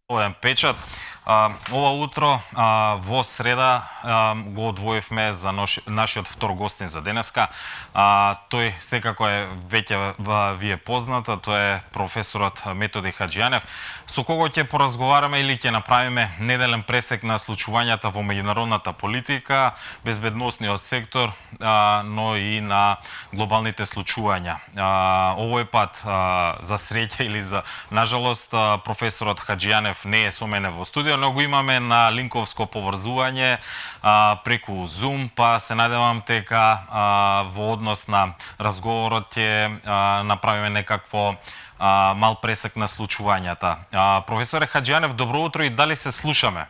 Овој печат. Ова утро во среда го одвоивме за нашиот втор гостин за денеска. Тој секако е веќе ви е позната, тој е професорот Методи Хаџијанев, со кого ќе поразговараме или ќе направиме неделен пресек на случувањата во меѓународната политика, безбедносниот сектор, но и на глобалните случувања. Овој пат, за среќа или за нажалост, професорот Хаџијанев не е со мене во студио, но го имаме на линковско поврзување преку Zoom, па се надевам дека во однос на разговорот ќе направиме некакво мал пресек на случувањата. Професоре Хаџијанев, добро утро и дали се слушаме?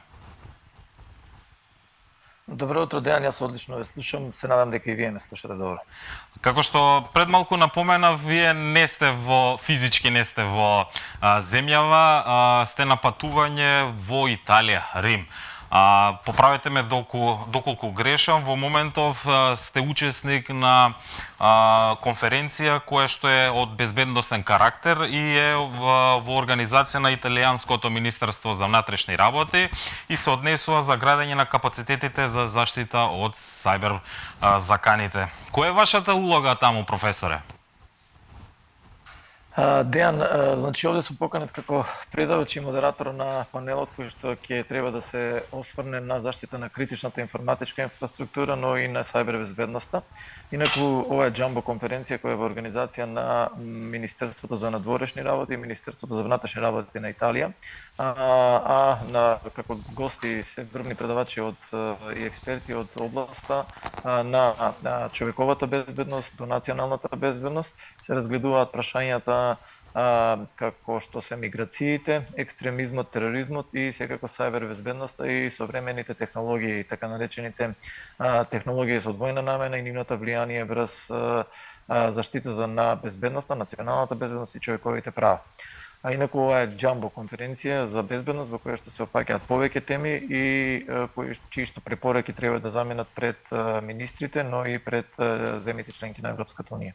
Добро утро, Дејан, јас одлично ве слушам, се надам дека и вие ме слушате добро. Како што пред малку напоменав, вие не сте физички не сте во земјава, сте на патување во Италија, Рим. Поправете ме доколку грешам, во моментов сте учесник на конференција која што е од безбедносен карактер и е во организација на Италијанското Министерство за внатрешни работи и се однесува за градење на капацитетите за заштита од сајбер заканите. Која е вашата улога таму, професоре? Дејан, значи овде сум поканет како предавач и модератор на панелот кој што ќе треба да се осврне на заштита на критичната информатичка инфраструктура, но и на сајбер безбедноста. Инаку ова е џамбо конференција која е во организација на Министерството за надворешни работи и Министерството за внатрешни работи на Италија, како гости се врвни предавачи и експерти од областа на човековата безбедност до националната безбедност се разгледуваат прашањата како што се миграциите, екстремизмот, тероризмот и секако сајбер безбедноста и современите технологии, така наречените технологии со двојна намена и нивната влијание врз заштитата на безбедноста, националната безбедност и човековите права. А инаку ова е џамбо конференција за безбедност во која што се опаѓаат повеќе теми и чии што препораки треба да заминат пред министрите, но и пред земјите членки на Европската унија.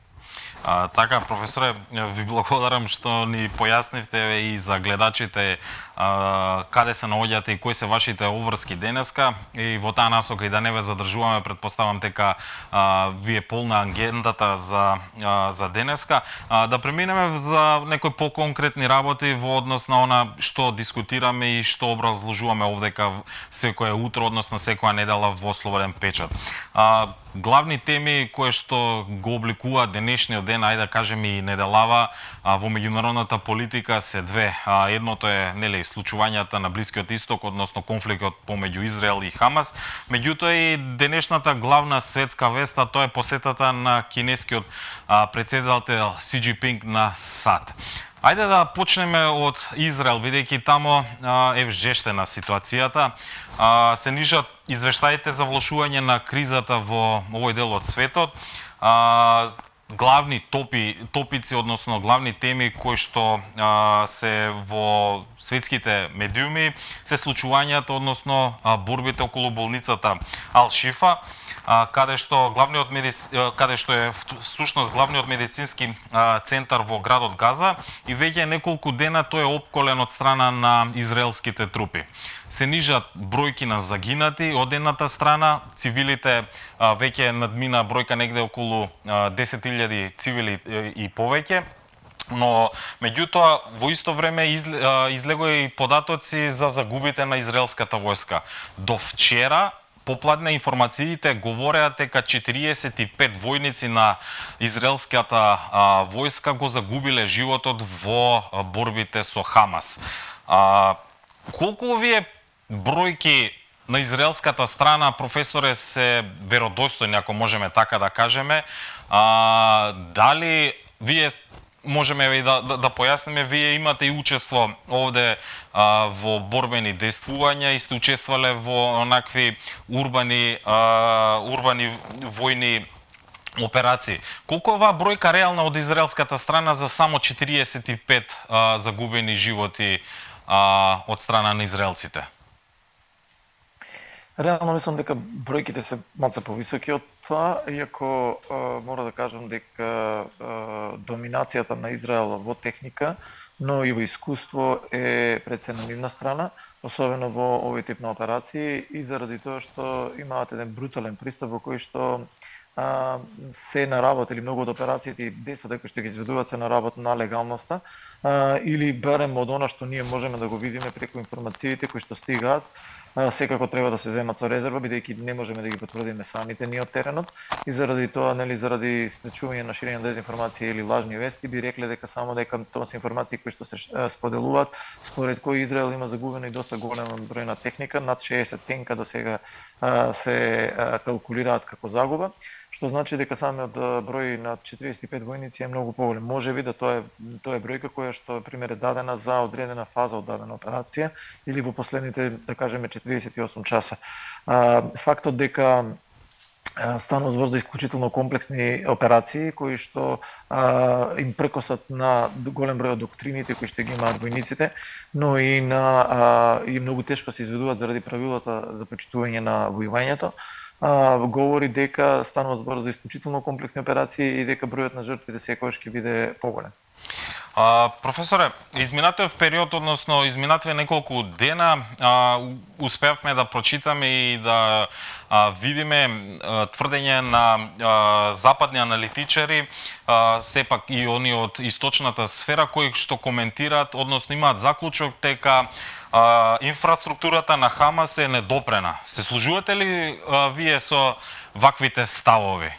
Така, професоре, ви благодарам што ни појаснивте и за гледачите каде се наоѓате и кои се вашите обврски денеска и во таа насока и да не ве задржуваме, претпоставам дека ви е полна агендата за денеска. Да преминеме за некои поконкретни работи во однос на она што дискутираме и што образложуваме овдека секое утро, односно секоја недела во Слободен печат. Главни теми кои што го обликуваат денешниот ден, ајде да кажеме и неделава, во меѓународната политика се две. Едното е случувањата на Блискиот исток, односно конфликтот помеѓу Израел и Хамас. Меѓутоа и денешната главна светска вест, тоа е посетата на кинескиот претседател Си Џинпинг на САД. Ајде да почнеме од Израел, бидејќи тамо е жештена ситуацијата. Се нижат извештаите за влошување на кризата во овој дел од светот. Главни топици, односно главни теми кои што се во светските медиуми се случувањата, односно борбите околу болницата Ал-Шифа, каде што е всушност главниот медицински центар во градот Газа и веќе неколку дена тој е опколен од страна на израелските трупи. Се нижат бројки на загинати од едната страна, цивилите веќе надмина бројка негде околу 10.000 цивили и повеќе. Но меѓутоа во исто време излегоа и податоци за загубите на израелската војска. До вчера попладне информациите говореа дека 45 војници на израелската војска го загубиле животот во борбите со Хамас. Колку овие бројки на израелската страна, професоре, се веродостојни, ако можеме така да кажеме? Дали вие можеме и да појасниме, вие имате и учество овде во борбени действувања и сте учествале во онакви урбани војни операции. Колку е оваа бројка реална од израелската страна за само 45 загубени животи од страна на израелците? Реално мислам дека бројките се малце повисоки од тоа, иако мора да кажам дека доминацијата на Израел во техника но и во искуство е пред се на нивна страна, особено во овој тип на операции и заради тоа што имаат еден брутален пристап во кој што се наработили многу од операциите и действата кои што ги изведуваат се наработат на легалноста или барем од она што ние можеме да го видиме преку информациите кои што стигаат, секако треба да се земат со резерва бидејќи не можеме да ги потврдиме самите ние од теренот и заради тоа, нели, заради спречување на ширење на дезинформација или лажни вести би рекле дека само дека тоа се информации кои што се споделуваат, според кои Израел има загубено и доста голем број на техника, над 60 тенка до сега се калкулираат како загуба, што значи дека самиот број на 45 војници е многу поголем. Можеби да тоа е бројка која што пример е дадена за одредена фаза од дадена операција или во последните, да кажеме, 48 часа. Фактот дека станува збор за исклучително комплексни операции кои што им прекосат на голем број од доктрините кои што ги имаат војниците, но и и многу тешко се изведуваат заради правилата за почитување на војувањето, говори дека станува збор за исклучително комплексни операции и дека бројот на жртвите секогаш ќе биде поголем. Професоре, изминатиот период, односно изминативе неколку дена, успеавме да прочитаме и да видиме тврдење на западни аналитичари, сепак и они од источната сфера, кои што коментираат, односно имаат заклучок дека инфраструктурата на Хамас е недопрена. Се служувате ли вие со ваквите ставови?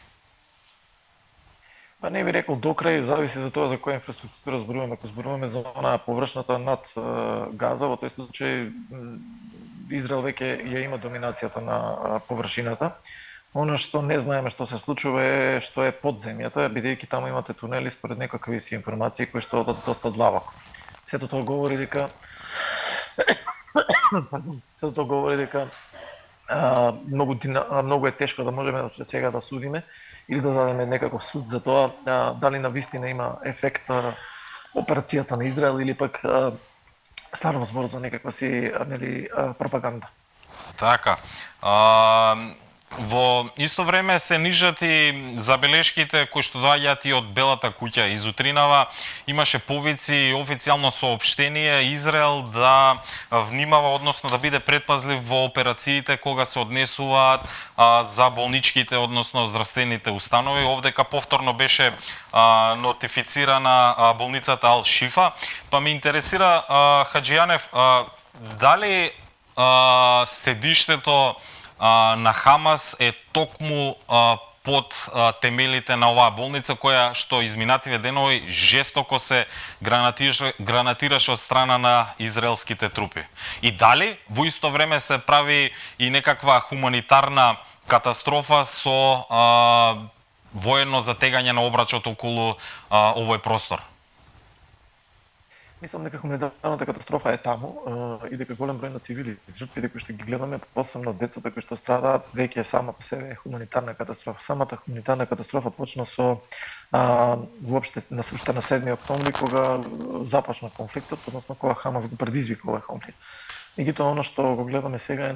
Па не би рекол до крај, зависи за тоа за која инфраструктура зборуваме. Ако зборуваме за онаа површната над Газа, во тој случај Израел веќе ја има доминацијата на површината. Она што не знаеме што се случува е што е под земјата, бидејќи таму имате тунели според некакви си информации кои што одат доста длабоко. Сето тоа говори дека многу е тешко да можеме сега да судиме или да дадеме некаков суд за тоа дали на вистина има ефект операцијата на Израел или пак станува збор за некаква си пропаганда. Така. Во исто време се нижат и забелешките кои што доаѓаат и од Белата куќа. Из утринава имаше повици и официјално соопштение Израел да внимава, односно да биде предпазлив во операциите кога се однесуваат за болничките, односно здравствените установи. Овдека повторно беше нотифицирана болницата Ал Шифа. Па ме интересира, Хаџијанев, дали седиштето на Хамас е токму под темелите на оваа болница која што изминативе денови жестоко се гранатираше од страна на израелските трупи. И дали во исто време се прави и некаква хуманитарна катастрофа со воено затегање на обрачот околу овој простор? Мислам дека хуманитарната катастрофа е таму и дека голем број на цивили, жртвите кои што ги гледаме, посебно децата кои што страдаат, веќе сама по себе е хуманитарна катастрофа. Самата хуманитарна катастрофа почна со воопште на 7 октомври кога започна конфликтот, односно кога Хамас го предизвика овој конфликт. Меѓутоа она што го гледаме сега е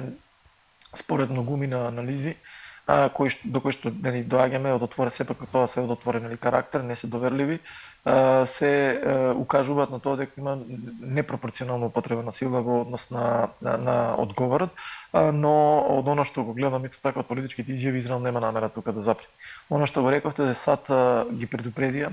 според многумина анализи до кои што доаѓаме од отворен, сепак тоа се од отворен карактер, не се доверливи, се укажуваат на тоа дека има непропорционална употреба на сила во однос на одговорот, но од она што го гледам исто така од политичките изјави, Израел нема намера тука да запре. Она што го рековте, САД ги предупредија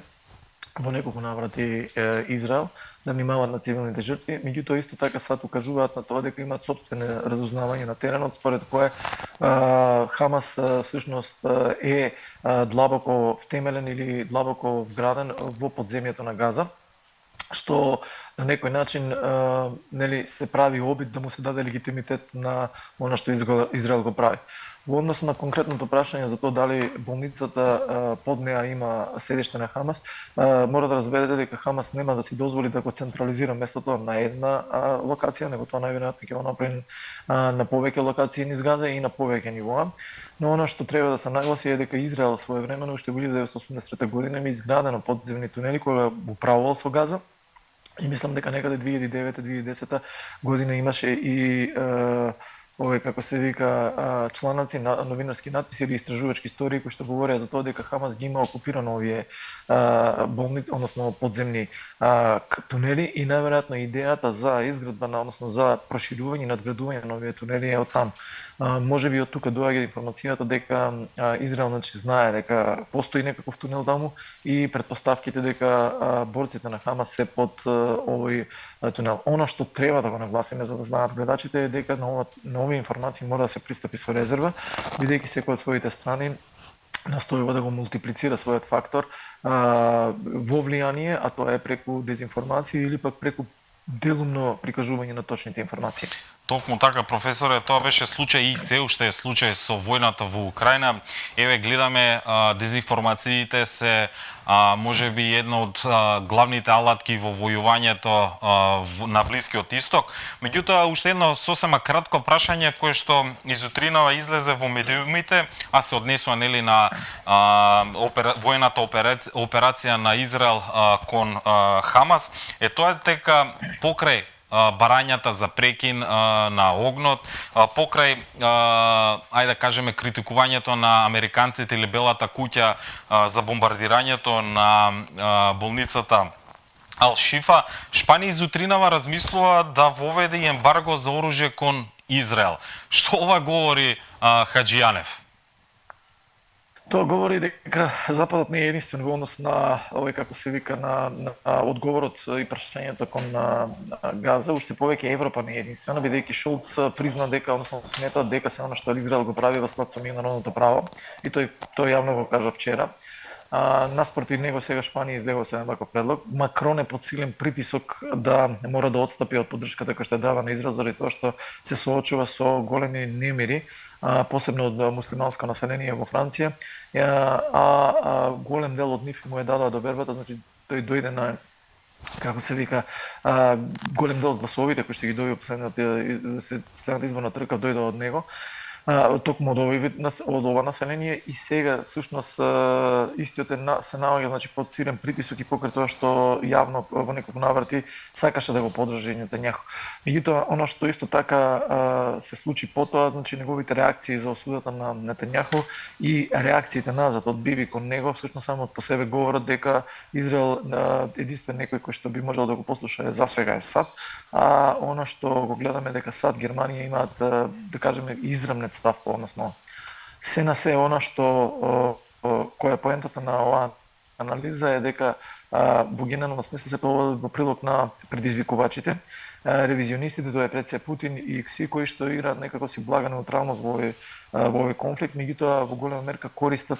во неколку наврати Израел да внимаваат на цивилните жртви, меѓутоа исто така САД укажуваат на тоа дека имаат сопствени разузнавања на теренот, според кое Хамас всушност е длабоко втемелен или длабоко вграден во подземјето на Газа, што на некој начин се прави обид да му се даде легитимитет на она што Израел го прави. Во однос на конкретното прашање за тоа дали болницата под неа има седиште на Хамас, мора да разберете дека Хамас нема да си дозволи да го централизира местото на една локација, него тоа најверојатно ќе го направи на повеќе локации низ Газа и на повеќе нивоа. Но она што треба да се нагласи е дека Израел своевремено уште во 1983 година има изградено подземни тунели кога управувал со Газа. И мислам дека некаде 2009-2010 година имаше и овој како се вика чланаци на новинарски надписи или истражувачки истории кои што говореа за тоа дека Хамас ги има окупирано овие болници, односно подземни тунели и најверојатно идејата за изградба на, односно за проширување и надградување на овие тунели е од там. Можеби од тука доаѓа информацијата дека Израел значи знае дека постои некаков тунел таму и претпоставките дека борците на Хамас се под овој тунел. Она што треба да го нагласиме за да знаат гледачите е дека на овие информации мора да се пристапи со резерва, бидејќи секој од своите страни настојува да го мултиплицира својот фактор во влијание, а тоа е преку дезинформација или пак преку делумно прикажување на точните информации. Токму така, професоре, тоа беше случај и се уште е случај со војната во Украина. Еве гледаме дезинформациите се можеби една од главните алатки во војувањето на Блискиот Исток. Меѓутоа уште едно сосема кратко прашање кое што изутринава излезе во медиумите, а се однесува нели на војната операција на Израел кон Хамас, е тоа дека покрај барањата за прекин на огнот, покрај, ајде да кажеме, критикувањето на американците или Белата куќа за бомбардирањето на болницата Ал-Шифа, Шпанија изутринава размислува да воведе и ембарго за оружје кон Израел. Што ова говори Хаџијанев? Тоа говори дека Западот не е единствен во однос на овој како се вика на одговорот и прашањето кон Газа, уште повеќе Европа не е единствена, бидејќи Шолц призна дека, односно смета дека се она што Израел го прави во склад со меѓународното право и тој јавно го кажа вчера. Наспроти него сега Шпанија излегува со еден ваков предлог. Макрон е под силен притисок да мора да отстапи од поддршката која што дава на Израел заради тоа што се соочува со големи немири, посебно од муслиманско население во Франција, голем дел од нив му е дадоа довербата, значи тој дојде на како се вика, голем дел од гласовите кои што ги доби последната изборна трка дојде од него. Токму од ова население и сега всушност истиот се наоѓа значи под силен притисок и покрај тоа што јавно во неколку наврати сакаше да го поддржи Нетањаху. Меѓутоа она што исто така се случи потоа, значи неговите реакции за осудата на Нетањаху и реакциите назад од Биби кон него всушност само по себе говорат дека Израел единствен некој кој што би можел да го послуша за сега е САД, а она што го гледаме дека САД Германија имаат да кажеме израмнет став, односно се на се она што која е поентата на оваа анализа е дека во генерална смисла се тоа во прилог на предизвикувачите, ревизионистите, тоа е пред се Путин и сите кои што играат некако си блага неутралност во овој конфликт, меѓутоа во голема мерка користат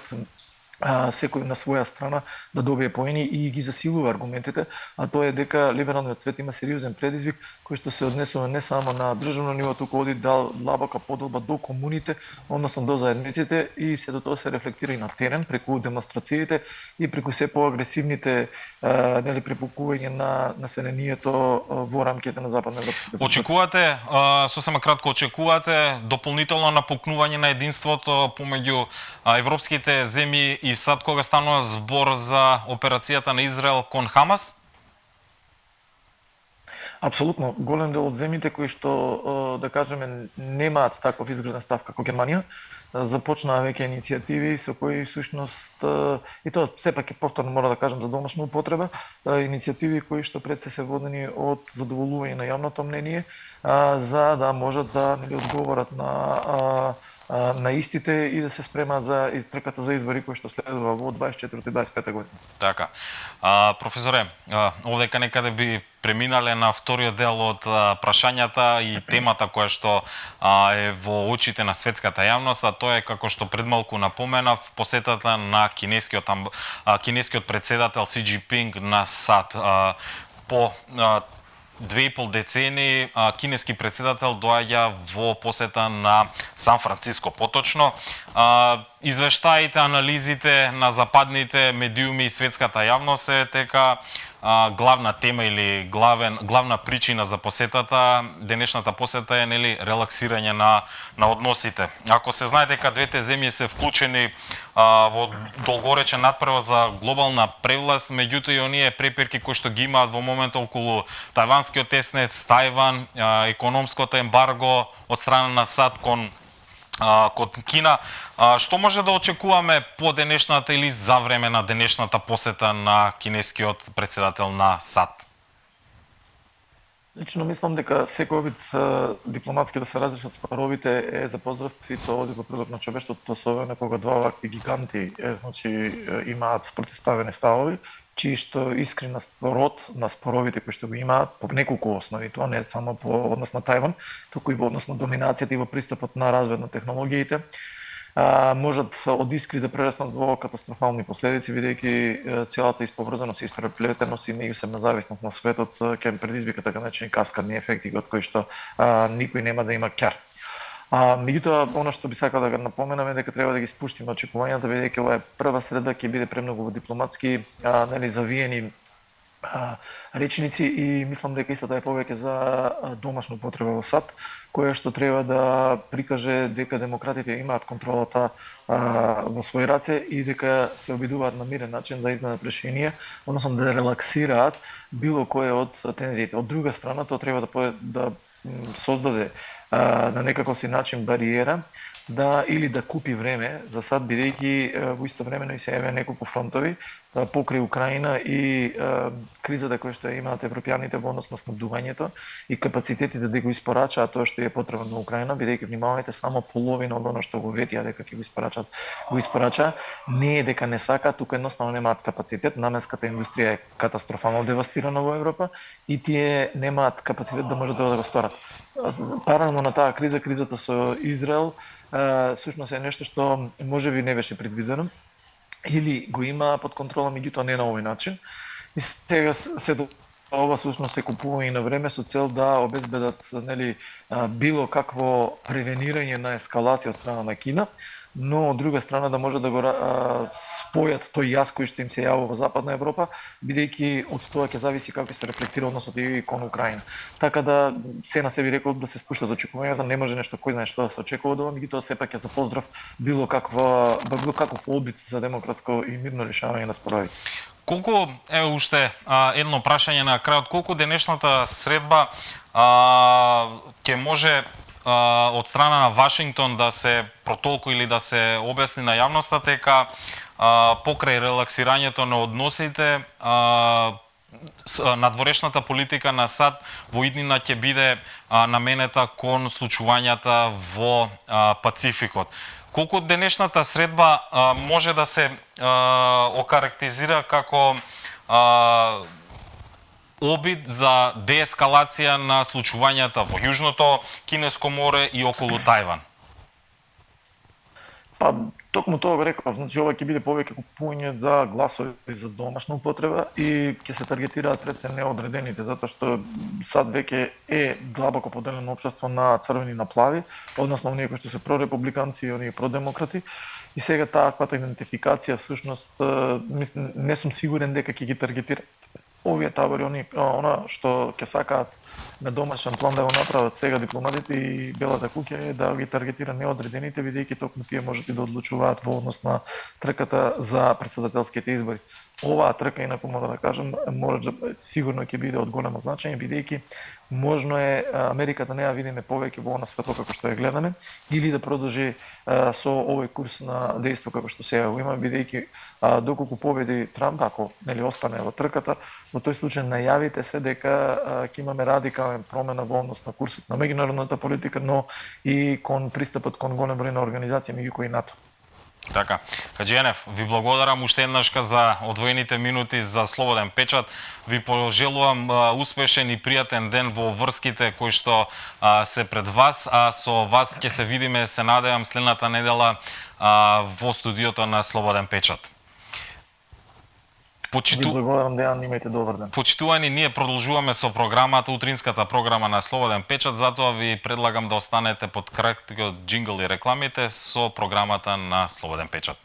секој на своја страна да добие поени и ги засилува аргументите, а тоа е дека либералниот свет има сериозен предизвик кој што се однесува не само на државно ниво, туку оди длабока подолба до комуните, односно до заедниците и сето тоа се рефлектира и на терен преку демонстрациите и преку се поагресивните нели припукување на населението во рамките на западноевропските. Очекувате, сосема кратко, очекувате дополнително напукнување на единството помеѓу европските земји и САД кога станува збор за операцијата на Израел кон Хамас? Апсолутно, голем дел од земјите кои што да кажеме немаат таков изграден став како Германија, започнаа веќе иницијативи со кои всушност и тоа сепак е повторно мора да кажам за домашна употреба, иницијативи кои што пред се водени од задоволување на јавното мнение, за да можат да нели одговорат на истите и да се спремаат за трката за избори кои што следува во 24-25 година. Така. Професоре, овдека некаде би преминале на вториот дел од прашањата и темата која што е во очите на светската јавност, а тоа е како што предмалку напоменав посетата на кинескиот председател Си Џинпинг на САД. По 2,5 децени кинески председател доаѓа во посета на Сан Франциско. Поточно, извештаите, анализите на западните медиуми и светската јавност е дека главна тема или главна причина за посетата, денешната посета е нели релаксирање на односите. Ако се знае дека двете земји се вклучени во долгоречен надпревар за глобална превласт, меѓутоа и оние преперки кои што ги имаат во моментот околу тајванскиот теснец, Тајван, економското ембарго од страна на САД кон Кина, што може да очекуваме по денешната или за време на денешната посета на кинескиот председател на САД? Лично мислам дека секој вид дипломатски да се разрешат споровите е за поздрав и тоа оди во прилог на човештвото, особено кога два вакви гиганти имаат противставени ставови, чии што искрен род на споровите кои што го имаат по неколку основи, тоа не е само по однос на Тајван, туку и во однос на доминацијата и во пристапот на развој на технологиите, можат од искри да прераснат во катастрофални последици, бидејќи целата исповрзаност и испреплетеност и меѓусебна зависност на светот ќе предизвика така наречени каскадни ефекти од кои што никој нема да има ќар. Меѓутоа, она што би сакал да го напоменам е дека треба да ги спуштиме очекувањата, бидејќи ова е прва среда, ќе биде премногу дипломатски завиени речници и мислам дека истата е повеќе за домашна употреба во САД, која што треба да прикаже дека демократите имаат контролата во своји раце и дека се обидуваат на мирен начин да изнадат решение, односно да релаксираат било кој од тензиите. Од друга страна, тоа треба да создаде на некаков си начин бариера или да купи време за САД, бидејќи во истовремено и се јавија неколку фронтови покрај Украина и кризата која што имаат европјаните во однос на снабдувањето и капацитетите да го испорачаат тоа што е потребно на Украина, бидејќи внимавајте, само половина од оно што го ветија дека ќе го испорача, не е дека не сака, тука едноставно немаат капацитет, наменската индустрија е катастрофално девастирана во Европа и тие немаат капацитет да може да го сторат. Паралелно на таа кризата со Израел, сушност е нешто што можеби не беше предвидено или го има под контрола, меѓутоа не на овој начин. И сега ова сушност се купува и на време со цел да обезбедат било какво превенирање на ескалација од страна на Кина, но од друга страна да може да го спојат тој јас кој што им се јавува во Западна Европа, бидејќи од тоа ќе зависи како ќе се рефлектира односот и кон Украина. Така да се на себе рекол да се спуштат очекувањата, не може нешто кој знае што да се очекува од ова, меѓутоа сепак ќе за поздрав било каков обид за демократско и мирно решавање на споровите. Колку е уште едно прашање на крајот, колку денешната средба ќе може од страна на Вашингтон да се протолку или да се објасни на јавноста дека покрај релаксирањето на односите надворешната политика на САД во иднина ќе биде наменета кон случувањата во Пацификот. Колку денешната средба може да се окарактизира како обид за деескалација на случувањата во Јужното Кинеско море и околу Тајван? Токму тоа го реков, значи ова ќе биде повеќе купување за гласови за домашна употреба и ќе се таргетираат пред се неодредените, затоа што САД веќе е длабоко поделено општество на црвени и на плави, односно оние кои што се прорепубликанци и оние продемократи. И сега таквата идентификација всушност не сум сигурен дека ќе ги таргетираат овие табори, она што ќе сакаат на домашен план да го направат сега дипломатите и Белата куќа е да ги таргетира неодредените, бидејќи токму тие можат и да одлучуваат во однос на трката за претседателските избори. Оваа трка, инаку мора да кажам, сигурно ќе биде од големо значење, бидејќи можно е Америка да не ја видиме повеќе во она светло како што ја гледаме, или да продолжи со овој курс на дејство како што сега го има, бидејќи доколку победи Трамп, ако остане во трката, во тој случај најавите се дека ќе имаме радикален промена во однос на курсот на меѓународната политика, но и кон пристапот кон голем број на организации меѓу кои НАТО. Така, Хаџијанев, ви благодарам уште еднашка за одвоените минути за Слободен печат. Ви пожелувам успешен и пријатен ден во врските кои што се пред вас, а со вас ќе се видиме, се надевам, следната недела во студиото на Слободен печат. Ви благодарам, Дејан, имајте добар ден. Почитувани, ние продолжуваме со програмата, утринската програма на Слободен печат, затоа ви предлагам да останете под краткиот џингл и рекламите со програмата на Слободен печат.